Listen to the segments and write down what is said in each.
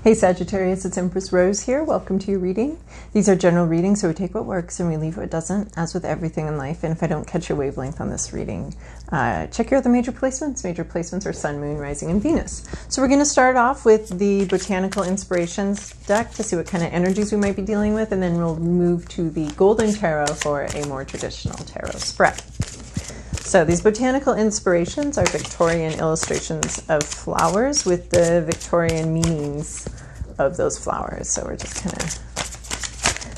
Hey Sagittarius, it's Empress Rose here. Welcome to your reading. These are general readings, so we take what works and we leave what doesn't, as with everything in life. And if I don't catch your wavelength on this reading, check your other major placements. Major placements are Sun, Moon, Rising, and Venus. So we're going to start off with the Botanical Inspirations deck to see what kind of energies we might be dealing with, and then we'll move to the Golden Tarot for a more traditional tarot spread. So these Botanical Inspirations are Victorian illustrations of flowers with the Victorian meanings of those flowers. So we're just kind of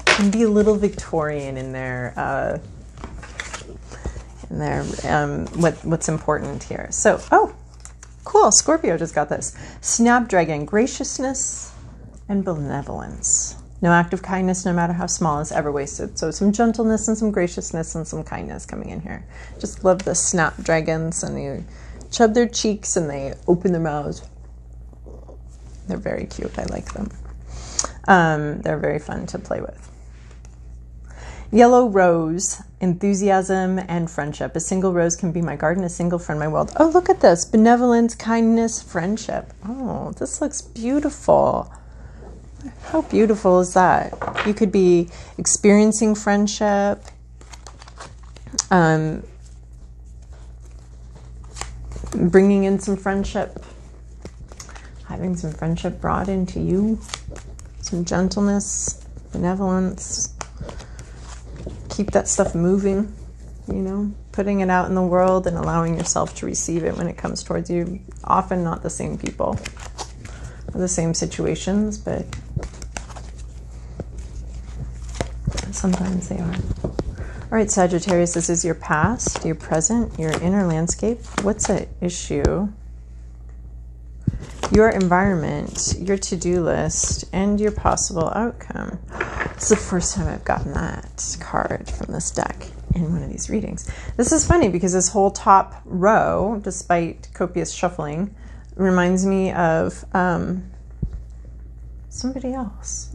can be a little Victorian in their what's important here. So, oh, cool, Scorpio just got this. Snapdragon, graciousness and benevolence. No act of kindness, no matter how small, is ever wasted. So some gentleness and some graciousness and some kindness coming in here. Just love the snapdragons, and they chub their cheeks and they open their mouths. They're very cute. I like them. They're very fun to play with. Yellow rose, enthusiasm and friendship. A single rose can be my garden, a single friend my world. Oh, look at this. Benevolence, kindness, friendship. Oh, this looks beautiful. How beautiful is that? You could be experiencing friendship, bringing in some friendship, having some friendship brought into you, some gentleness, benevolence. Keep that stuff moving, you know, putting it out in the world and allowing yourself to receive it when it comes towards you. Often not the same people, or the same situations, but sometimes they are. All right, Sagittarius, this is your past, your present, your inner landscape. What's at issue? Your environment, your to-do list, and your possible outcome. It's the first time I've gotten that card from this deck in one of these readings. This is funny because this whole top row, despite copious shuffling, reminds me of somebody else.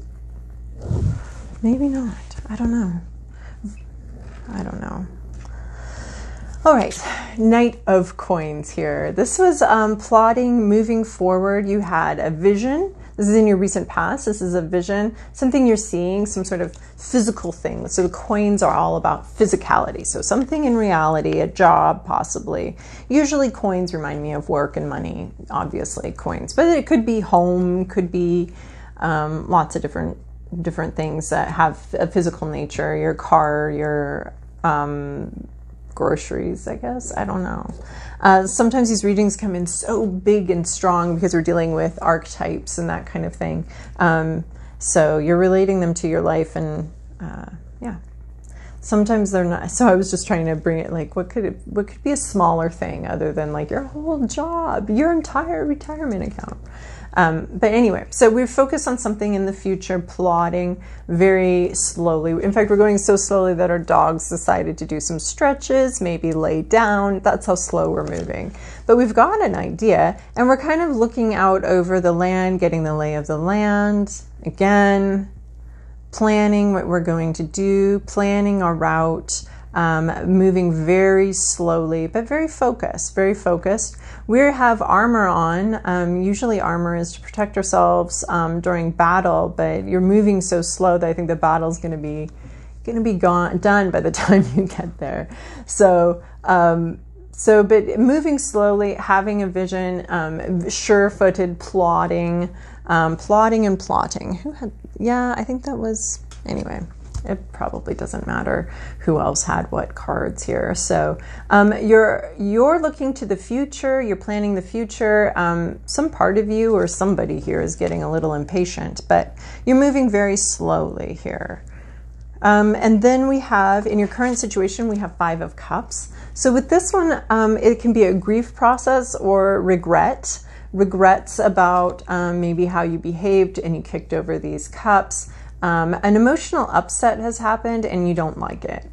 Maybe not. I don't know. I don't know. All right. Knight of Coins here. This was plotting, moving forward. You had a vision. This is in your recent past. This is a vision, something you're seeing, some sort of physical thing. So the coins are all about physicality. So something in reality, a job possibly. Usually coins remind me of work and money, obviously coins. But it could be home, could be lots of different things that have a physical nature, your car, your groceries, I guess. I don't know. Sometimes these readings come in so big and strong because we're dealing with archetypes and that kind of thing. So you're relating them to your life, and yeah. Sometimes they're not. So I was just trying to bring it like, what could be a smaller thing other than like your whole job, your entire retirement account. But anyway, so we're focused on something in the future, plotting very slowly. In fact, we're going so slowly that our dogs decided to do some stretches, maybe lay down. That's how slow we're moving. But we've got an idea, and we're kind of looking out over the land, getting the lay of the land. Again, planning what we're going to do, planning our route, moving very slowly, but very focused, very focused. We have armor on. Usually armor is to protect ourselves during battle, but you're moving so slow that I think the battle's going to be done by the time you get there. So, but moving slowly, having a vision, sure-footed plotting, plotting and plotting. Who had? Yeah, I think that was, anyway. It probably doesn't matter who else had what cards here. So you're looking to the future. You're planning the future. Some part of you or somebody here is getting a little impatient, but you're moving very slowly here. And then we have, in your current situation, we have 5 of Cups. So with this one, it can be a grief process or regrets about maybe how you behaved and you kicked over these cups. An emotional upset has happened and you don't like it.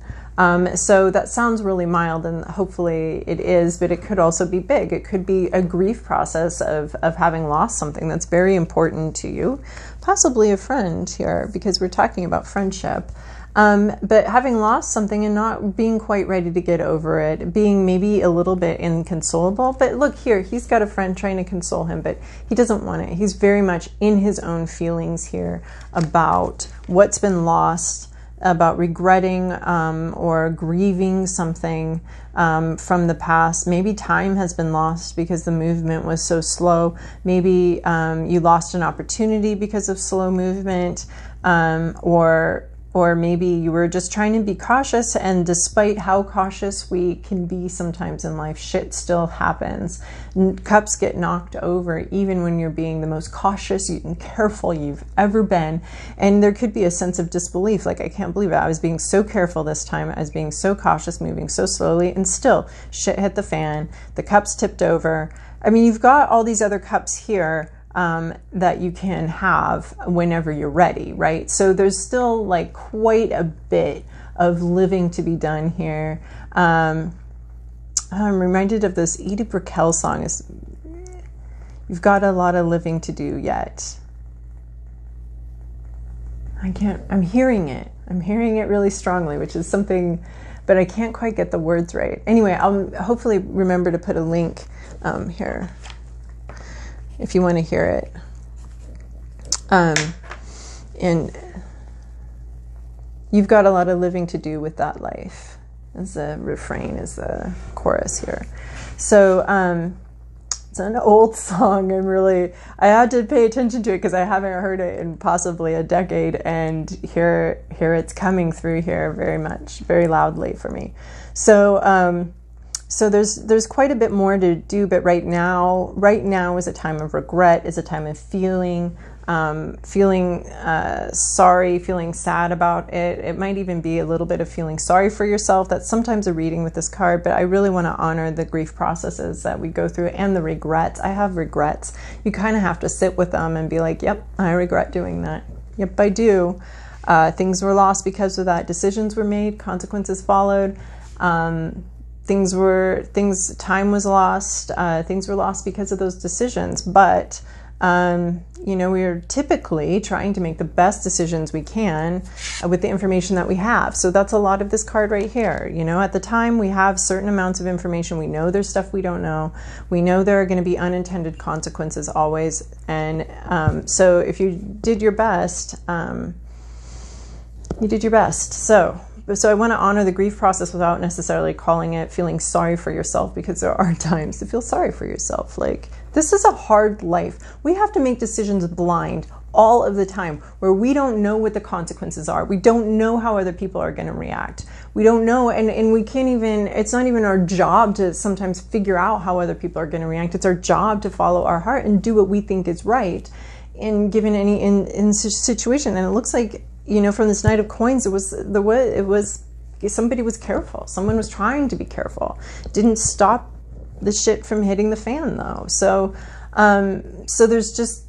So that sounds really mild, and hopefully it is, but it could also be big. It could be a grief process of having lost something that's very important to you, possibly a friend here, because we're talking about friendship. But having lost something and not being quite ready to get over it, being maybe a little bit inconsolable. But look here, he's got a friend trying to console him, but he doesn't want it. He's very much in his own feelings here about what's been lost, about regretting or grieving something from the past. Maybe time has been lost because the movement was so slow. Maybe you lost an opportunity because of slow movement, or maybe you were just trying to be cautious, and despite how cautious we can be sometimes in life, shit still happens. Cups get knocked over even when you're being the most cautious and careful you've ever been. And there could be a sense of disbelief, like, I can't believe it. I was being so careful this time. I was being so cautious, moving so slowly, and still shit hit the fan. The cups tipped over. I mean, you've got all these other cups here that you can have whenever you're ready, right? So there's still like quite a bit of living to be done here. I'm reminded of this Edith Brickell song, you've got a lot of living to do yet. I'm hearing it really strongly, which is something, but I can't quite get the words right. Anyway, I'll hopefully remember to put a link here if you want to hear it. And you've got a lot of living to do with that life, as the refrain, is the chorus here. So it's an old song. I had to pay attention to it because I haven't heard it in possibly a decade, and here it's coming through here very loudly for me. So there's quite a bit more to do, but right now is a time of regret, is a time of feeling sorry, feeling sad about it. It might even be a little bit of feeling sorry for yourself. That's sometimes a reading with this card, but I really want to honor the grief processes that we go through and the regrets. I have regrets. You kind of have to sit with them and be like, yep, I regret doing that. Yep, I do. Things were lost because of that. Decisions were made, consequences followed. Time was lost. Things were lost because of those decisions. But, we are typically trying to make the best decisions we can with the information that we have. So that's a lot of this card right here. At the time we have certain amounts of information. We know there's stuff we don't know. We know there are going to be unintended consequences always. And so if you did your best, you did your best. So I want to honor the grief process without necessarily calling it feeling sorry for yourself, because there are times to feel sorry for yourself. Like, this is a hard life. We have to make decisions blind all of the time, where we don't know what the consequences are. We don't know how other people are going to react. We don't know, and we can't even, it's not even our job to sometimes figure out how other people are going to react. It's our job to follow our heart and do what we think is right in given any in situation. And it looks like, from this Knight of Coins, it was somebody was careful. Someone was trying to be careful. Didn't stop the shit from hitting the fan, though. So there's just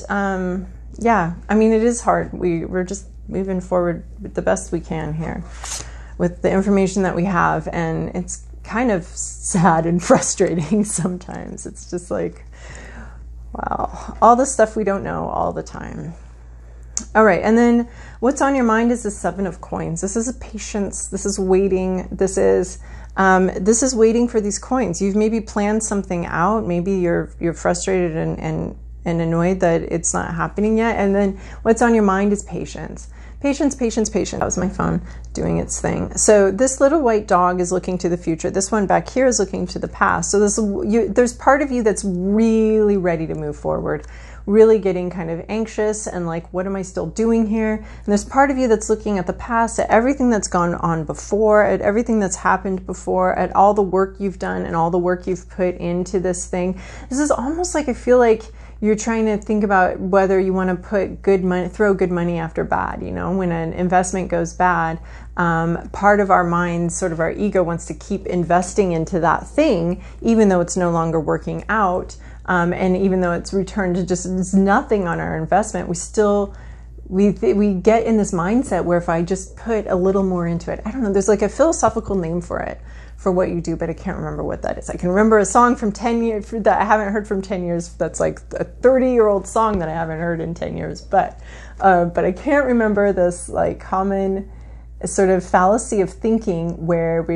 yeah. I mean, it is hard. We're just moving forward with the best we can here, with the information that we have, and it's kind of sad and frustrating sometimes. It's just like, wow, all the stuff we don't know all the time. All right, and then what's on your mind is the Seven of Coins. This is a patience. This is waiting. This is waiting for these coins. You've maybe planned something out. Maybe you're frustrated and annoyed that it's not happening yet. And then what's on your mind is patience. Patience, patience, patience. That was my phone doing its thing. So this little white dog is looking to the future. This one back here is looking to the past. So there's part of you that's really ready to move forward, really getting kind of anxious and like, what am I still doing here? And there's part of you that's looking at the past, at everything that's gone on before, at everything that's happened before, at all the work you've done and all the work you've put into this thing. This is almost like, I feel like you're trying to think about whether you want to put good money, throw good money after bad. When an investment goes bad, part of our mind, sort of our ego, wants to keep investing into that thing, even though it's no longer working out. And even though it's returned to just nothing on our investment, we still we get in this mindset where if I just put a little more into it, I don't know, there's like a philosophical name for it, for what you do, but I can't remember what that is. I can remember a song from 10 years that I haven't heard from 10 years. That's like a 30-year-old song that I haven't heard in 10 years. But I can't remember this like common sort of fallacy of thinking where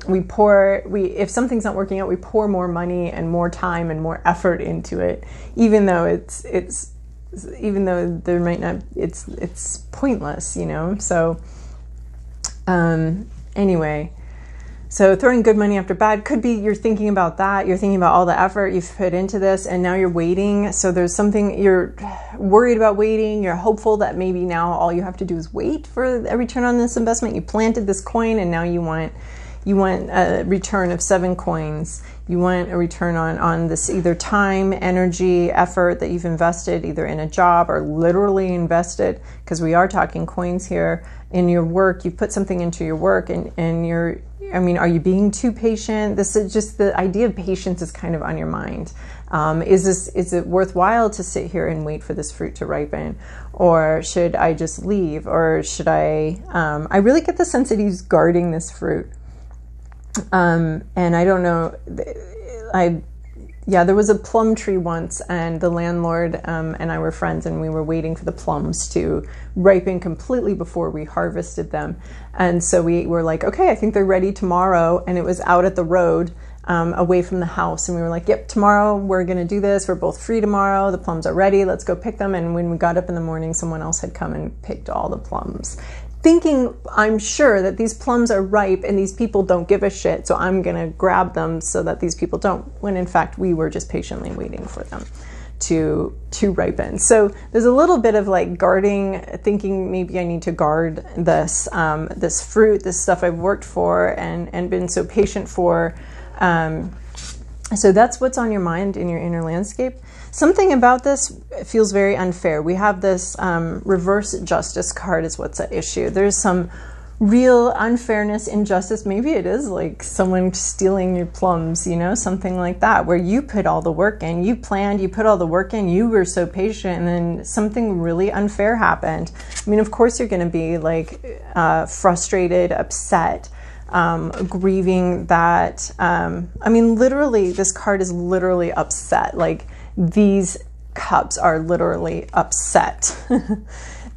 if something's not working out, we pour more money and more time and more effort into it, even though even though there might not, it's pointless, you know? So, anyway, so throwing good money after bad could be you're thinking about that. You're thinking about all the effort you've put into this, and now you're waiting. So there's something you're worried about waiting. You're hopeful that maybe now all you have to do is wait for a return on this investment. You planted this coin, and now you want a return of 7 coins. You want a return on this either time, energy, effort that you've invested either in a job or literally invested, because we are talking coins here, in your work. You've put something into your work, and you're, I mean, are you being too patient? This is just the idea of patience is kind of on your mind. Is it worthwhile to sit here and wait for this fruit to ripen? Or should I just leave? Or should I really get the sense that he's guarding this fruit. And I don't know, there was a plum tree once, and the landlord and I were friends, and we were waiting for the plums to ripen completely before we harvested them. And so we were like, okay, I think they're ready tomorrow. And it was out at the road, away from the house. And we were like, yep, tomorrow we're going to do this. We're both free tomorrow. The plums are ready. Let's go pick them. And when we got up in the morning, someone else had come and picked all the plums, thinking, I'm sure, that these plums are ripe and these people don't give a shit, so I'm going to grab them so that these people don't, when in fact we were just patiently waiting for them to ripen. So there's a little bit of like guarding, thinking maybe I need to guard this this fruit, this stuff I've worked for and been so patient for. So that's what's on your mind in your inner landscape. Something about this feels very unfair. We have this reverse justice card is what's at issue. There's some real unfairness, injustice. Maybe it is like someone stealing your plums, you know, something like that, where you put all the work in, you planned, you put all the work in, you were so patient, and then something really unfair happened. I mean, of course you're going to be like frustrated, upset, grieving that. I mean, literally, this card is literally upset. Like, these cups are literally upset.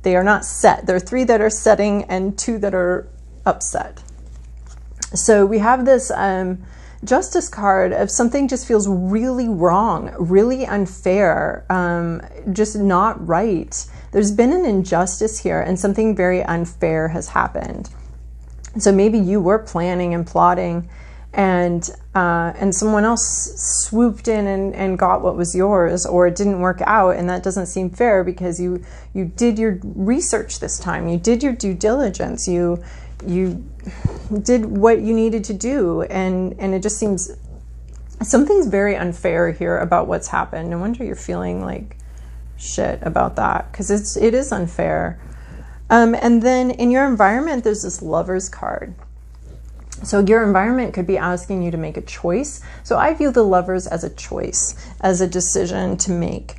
They are not set. There are 3 that are setting and 2 that are upset. So we have this justice card of something just feels really wrong, really unfair, just not right. There's been an injustice here, and something very unfair has happened. So maybe you were planning and plotting, and someone else swooped in and got what was yours, or it didn't work out, and that doesn't seem fair because you did your research this time, you did your due diligence, you did what you needed to do, and it just seems something's very unfair here about what's happened. No wonder you're feeling like shit about that, because it is unfair. And then in your environment, there's this Lover's card. So your environment could be asking you to make a choice. So I view the Lovers as a choice, as a decision to make.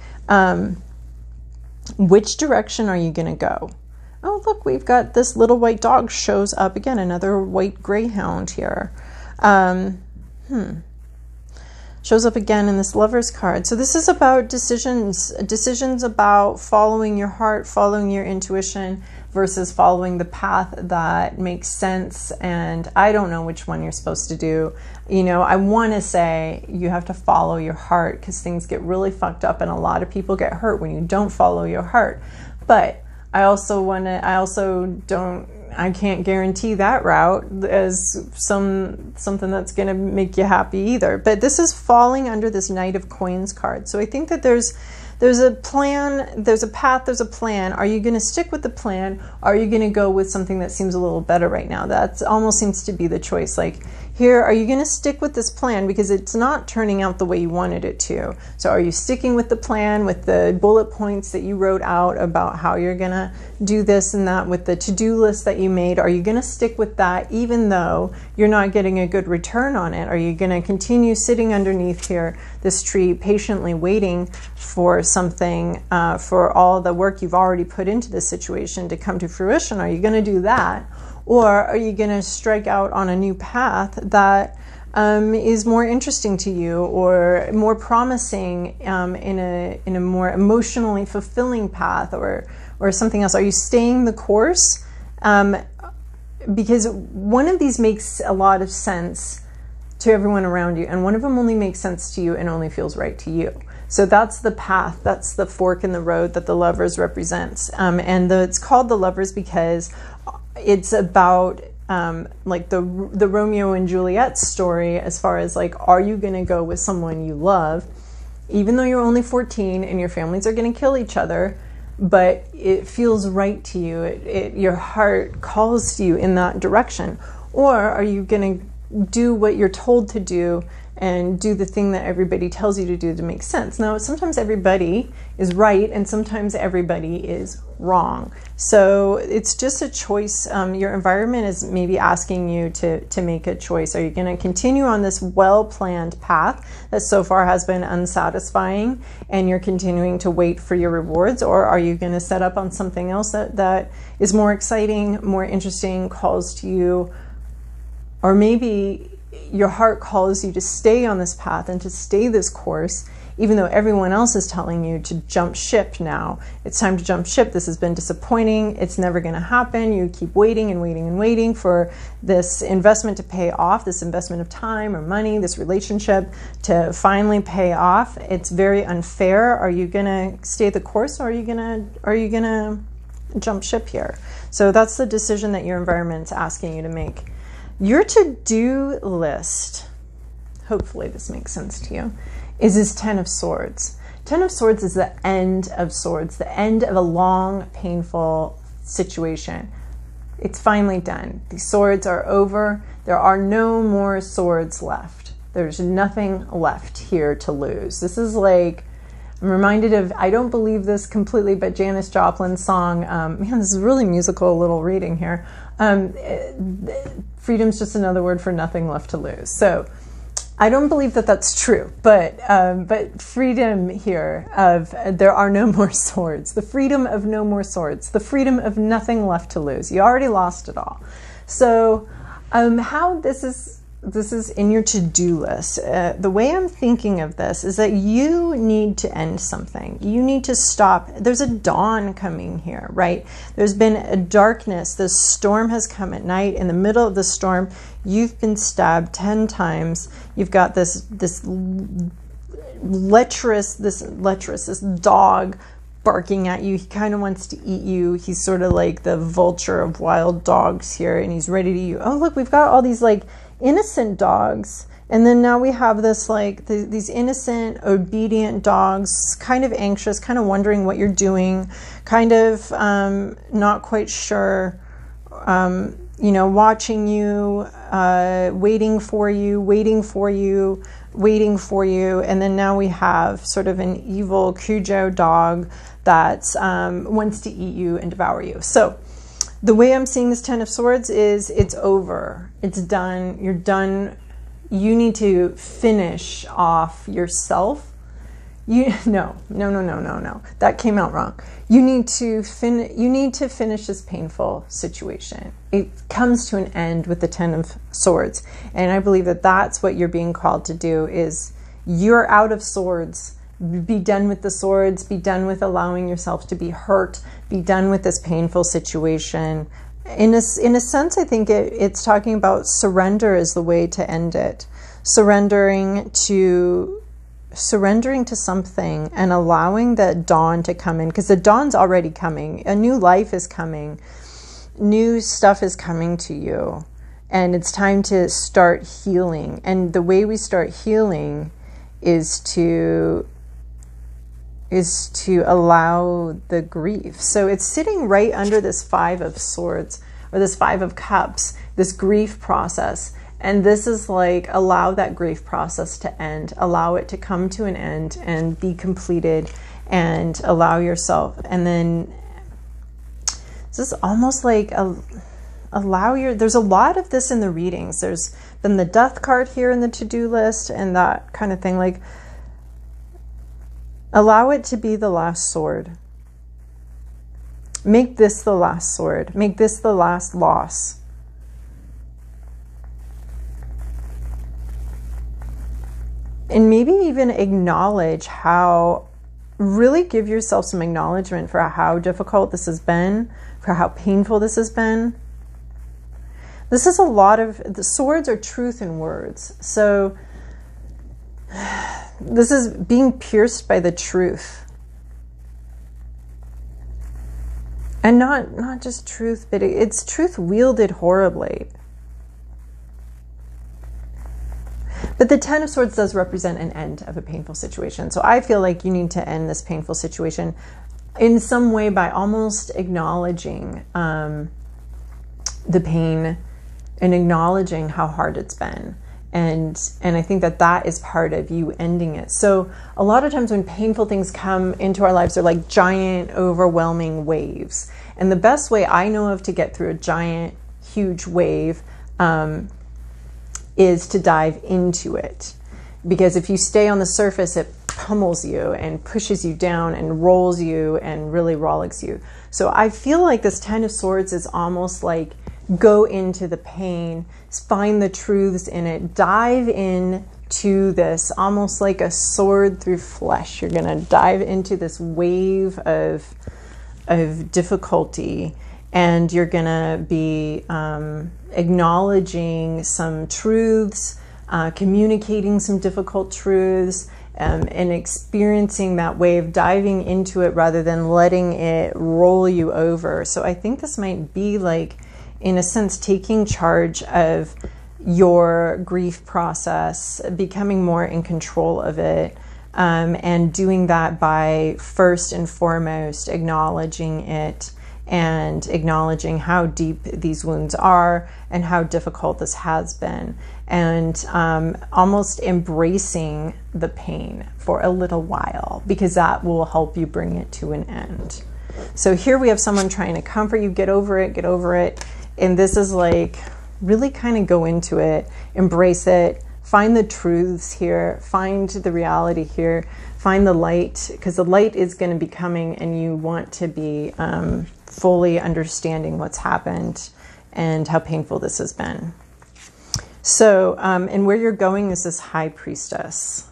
Which direction are you going to go? Oh, look, we've got this little white dog shows up again, another white greyhound here. Shows up again in this Lover's card. So this is about decisions about following your heart, following your intuition, versus following the path that makes sense. And I don't know which one you're supposed to do. You know, I want to say you have to follow your heart, because things get really fucked up and a lot of people get hurt when you don't follow your heart. But I can't guarantee that route as something that's going to make you happy either. But this is falling under this Knight of Coins card. So I think that there's a plan, there's a path, there's a plan. Are you going to stick with the plan? Or are you going to go with something that seems a little better right now? That almost seems to be the choice. Like here, are you going to stick with this plan because it's not turning out the way you wanted it to? So are you sticking with the plan, with the bullet points that you wrote out about how you're going to do this and that, with the to-do list that you made? Are you going to stick with that even though you're not getting a good return on it? Are you going to continue sitting underneath here, this tree, patiently waiting for something, for all the work you've already put into this situation to come to fruition? Are you going to do that? Or are you going to strike out on a new path that is more interesting to you, or more promising, in a more emotionally fulfilling path, or something else? Are you staying the course? Because one of these makes a lot of sense to everyone around you, and one of them only makes sense to you and only feels right to you. So that's the path, that's the fork in the road that the Lovers represents. And it's called the Lovers because it's about like the Romeo and Juliet story, as far as like, are you going to go with someone you love, even though you're only 14 and your families are going to kill each other, but it feels right to you, your heart calls to you in that direction? Or are you going to do what you're told to do and do the thing that everybody tells you to do to make sense? Now, sometimes everybody is right and sometimes everybody is wrong. So it's just a choice. Your environment is maybe asking you to make a choice. Are you going to continue on this well-planned path that so far has been unsatisfying and you're continuing to wait for your rewards? Or are you going to set up on something else that is more exciting, more interesting, calls to you? Or maybe your heart calls you to stay on this path and to stay this course, even though everyone else is telling you to jump ship now. It's time to jump ship. This has been disappointing. It's never going to happen. You keep waiting and waiting and waiting for this investment to pay off, this investment of time or money, this relationship to finally pay off. It's very unfair. Are you going to stay the course, or are you going to jump ship here? So that's the decision that your environment's asking you to make. Your to-do list, hopefully this makes sense to you, is this Ten of Swords. Ten of Swords is the end of swords, the end of a long, painful situation. It's finally done. These swords are over. There are no more swords left. There's nothing left here to lose. This is like, I'm reminded of, I don't believe this completely, but Janis Joplin's song, man, this is a really musical little reading here. Freedom's just another word for nothing left to lose. So I don't believe that that's true, but freedom here of there are no more swords, the freedom of no more swords, the freedom of nothing left to lose. You already lost it all. So how this is in your to-do list. The way I'm thinking of this is that you need to end something. You need to stop. There's a dawn coming here, right? There's been a darkness. This storm has come at night. In the middle of the storm, you've been stabbed 10 times. You've got this dog barking at you. He kind of wants to eat you. He's sort of like the vulture of wild dogs here, and he's ready to eat you. Oh, look, we've got all these like innocent dogs, and then now we have this like these innocent, obedient dogs, kind of anxious, kind of wondering what you're doing, kind of not quite sure, you know, watching you, waiting for you, and then now we have sort of an evil Cujo dog that wants to eat you and devour you. So the way I'm seeing this Ten of Swords is it's over. It's done. You're done. You need to finish off yourself. No. That came out wrong. You need to finish this painful situation. It comes to an end with the Ten of Swords. And I believe that that's what you're being called to do, is you're out of swords. Be done with the swords. Be done with allowing yourself to be hurt. Be done with this painful situation. In a sense, I think it's talking about surrender is the way to end it. Surrendering to something and allowing that dawn to come in, because the dawn's already coming. A new life is coming. New stuff is coming to you. And it's time to start healing. And the way we start healing is to allow the grief. So it's sitting right under this Five of Swords, or this Five of Cups, this grief process. And this is like, allow that grief process to end, allow it to come to an end and be completed, and allow yourself. And then this is almost like there's a lot of this in the readings. There's been the Death card here in the to-do list and that kind of thing. Like, Allow it to be the last sword. Make this the last sword. Make this the last loss. And maybe even acknowledge how, really give yourself some acknowledgement for how difficult this has been, for how painful this has been. This is a lot of, the swords are truth in words. So this is being pierced by the truth. And not just truth, but it's truth wielded horribly. But the Ten of Swords does represent an end of a painful situation. So I feel like you need to end this painful situation in some way by almost acknowledging the pain and acknowledging how hard it's been. And I think that that is part of you ending it. So a lot of times when painful things come into our lives, they're like giant, overwhelming waves. And the best way I know of to get through a giant, huge wave is to dive into it. Because if you stay on the surface, it pummels you and pushes you down and rolls you and really rollicks you. So I feel like this Ten of Swords is almost like go into the pain, find the truths in it, dive in to this almost like a sword through flesh. You're going to dive into this wave of difficulty, and you're going to be acknowledging some truths, communicating some difficult truths, and experiencing that wave, diving into it rather than letting it roll you over. So I think this might be like, in a sense, taking charge of your grief process, becoming more in control of it, and doing that by first and foremost acknowledging it and acknowledging how deep these wounds are and how difficult this has been, and almost embracing the pain for a little while, because that will help you bring it to an end. So here we have someone trying to comfort you, get over it, get over it. And this is like, really kind of go into it, embrace it, find the truths here, find the reality here, find the light, because the light is going to be coming and you want to be fully understanding what's happened and how painful this has been. So, and where you're going is this High Priestess.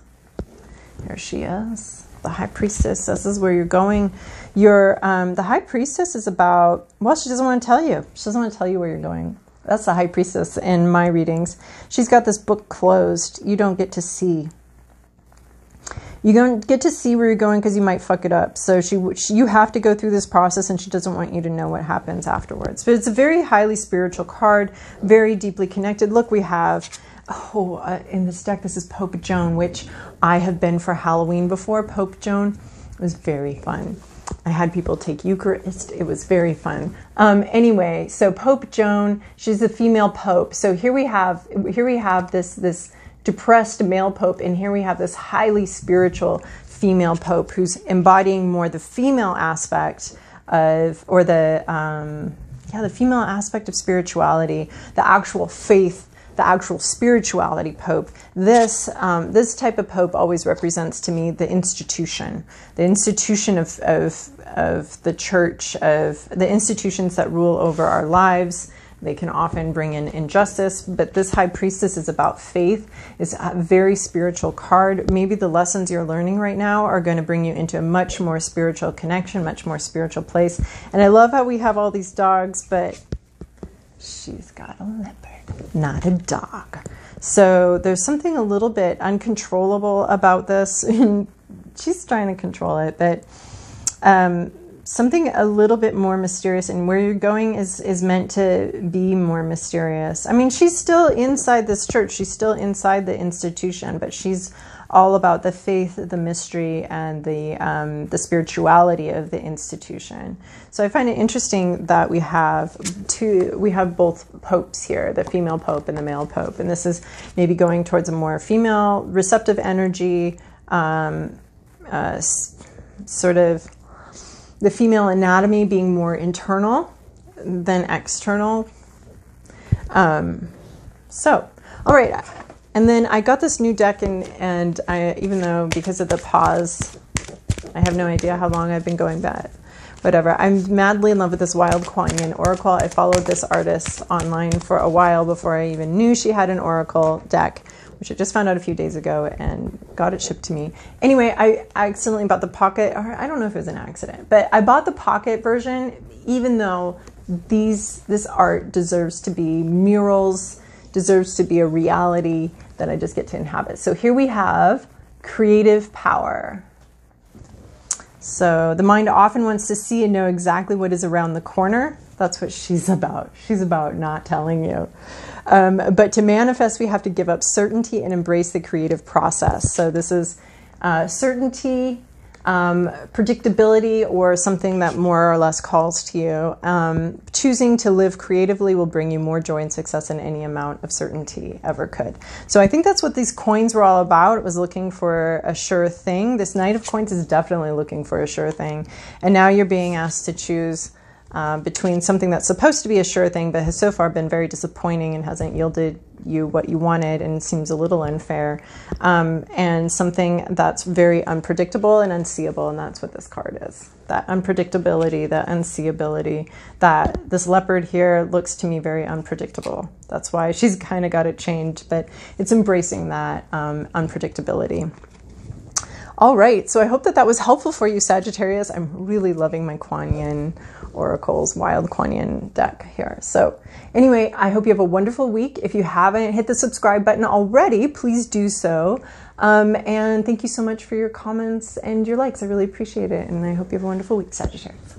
There she is. The High Priestess, this is where you're going. The High Priestess is about, well, she doesn't want to tell you. She doesn't want to tell you where you're going. That's the High Priestess in my readings. She's got this book closed. You don't get to see. You don't get to see where you're going because you might fuck it up. So you have to go through this process, and she doesn't want you to know what happens afterwards. But it's a very highly spiritual card, very deeply connected. Look, we have... in this deck, this is Pope Joan, which I have been for Halloween before. Pope Joan was very fun. I had people take Eucharist. It was very fun. Anyway, so Pope Joan, she's the female pope. So here we have this depressed male pope, and here we have this highly spiritual female pope who's embodying more the female aspect of, or the female aspect of spirituality, the actual faith, the actual spirituality pope. This type of pope always represents to me the institution of the church, of the institutions that rule over our lives. They can often bring in injustice, but this High Priestess is about faith. It's a very spiritual card. Maybe the lessons you're learning right now are going to bring you into a much more spiritual connection, much more spiritual place. And I love how we have all these dogs, but she's got a leopard, not a dog. So there's something a little bit uncontrollable about this. She's trying to control it, but something a little bit more mysterious. And where you're going is meant to be more mysterious. I mean, she's still inside this church. She's still inside the institution, but she's all about the faith, the mystery, and the spirituality of the institution. So I find it interesting that we have both popes here, the female pope and the male pope. And this is maybe going towards a more female receptive energy, sort of the female anatomy being more internal than external. So, all right. And then I got this new deck, and I, even though because of the pause, I have no idea how long I've been going back. Whatever. I'm madly in love with this Wild Kuan Yin Oracle. I followed this artist online for a while before I even knew she had an Oracle deck, which I just found out a few days ago and got it shipped to me. Anyway, I accidentally bought the pocket, or I don't know if it was an accident, but I bought the pocket version, even though this art deserves to be murals, deserves to be a reality that I just get to inhabit. So here we have creative power. So the mind often wants to see and know exactly what is around the corner. That's what she's about. She's about not telling you. But to manifest, we have to give up certainty and embrace the creative process. So this is certainty, predictability, or something that more or less calls to you. Choosing to live creatively will bring you more joy and success than any amount of certainty ever could. So I think that's what these coins were all about. It was looking for a sure thing. This Knight of Coins is definitely looking for a sure thing. And now you're being asked to choose between something that's supposed to be a sure thing, but has so far been very disappointing and hasn't yielded you what you wanted and seems a little unfair, and something that's very unpredictable and unseeable, and that's what this card is. That unpredictability, that unseeability, that this leopard here looks to me very unpredictable. That's why she's kind of got it chained, but it's embracing that unpredictability. All right, so I hope that was helpful for you, Sagittarius. I'm really loving my Kuan Yin Oracle's Wild Kuan Yin deck here. So anyway, I hope you have a wonderful week. If you haven't hit the subscribe button already, please do so. And thank you so much for your comments and your likes. I really appreciate it. And I hope you have a wonderful week, Sagittarius.